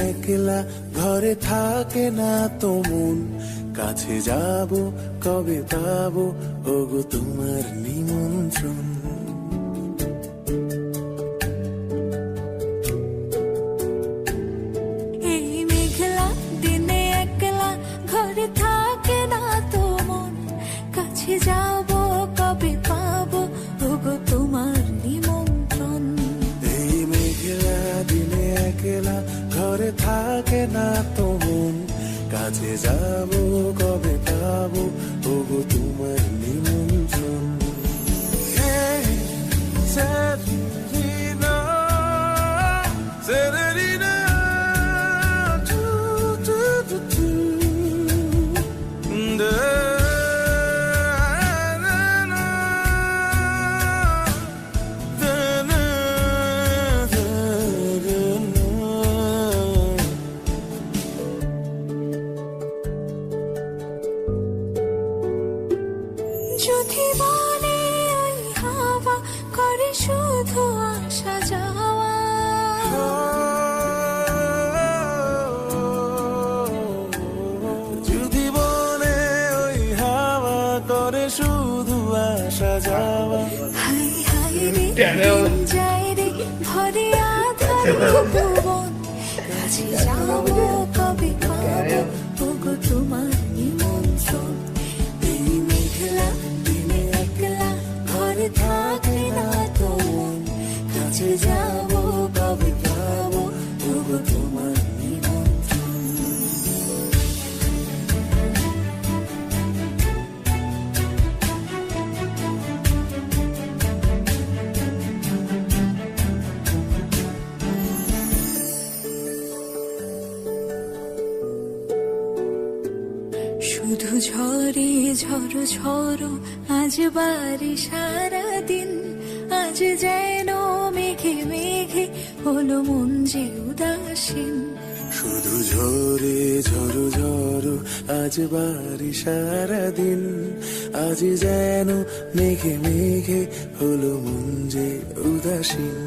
একলা ঘরে থাকে না তো মন, কাছে যাব কবে পাবো ওগো তোমার নিমন্ত্রণ। এই মেঘলা দিনে একলা ঘরে থাকে না তো মন, কাছে যাব কবে পাবো ওগো তোমার নিমন্ত্রণ। এই মেঘলা দিনে একলা ঘরে থাকে না তো মন, কাছে যাব কবে পাবো ওগো তোমার নিমন্ত্রণ। Hey, Severina, Severina, do, do, do, do. Da, na, na, da, na, da, da, na. যদি বলে ওই হাওয়া করে শুধু আসা যাওয়া, যদি বলে ওই হাওয়া করে শুধু আসা যাওয়া, হাই হাই রে দিন যায় রে ভরে আধার ভুবন, কাছে যাব কবে পাবো ওগো তোমার নিমন্ত্রণ। এই মেঘলা দিনে একলা ঘরে থাকে না তো মন, কাছে যাব কবে পাবো ওগো তোমার নিমন্ত্রণ। শুধু ঝরে ঝড়ো ঝড়ো আজ বাড়ি সারাদিন, আজ যেন মেঘে মেঘে হলো মন যে উদাসীন। শুধু ঝরে ঝড়ো ঝড়ো আজ বাড়ি সারাদিন, আজ যেন মেঘে মেঘে হলো মন যে উদাসীন।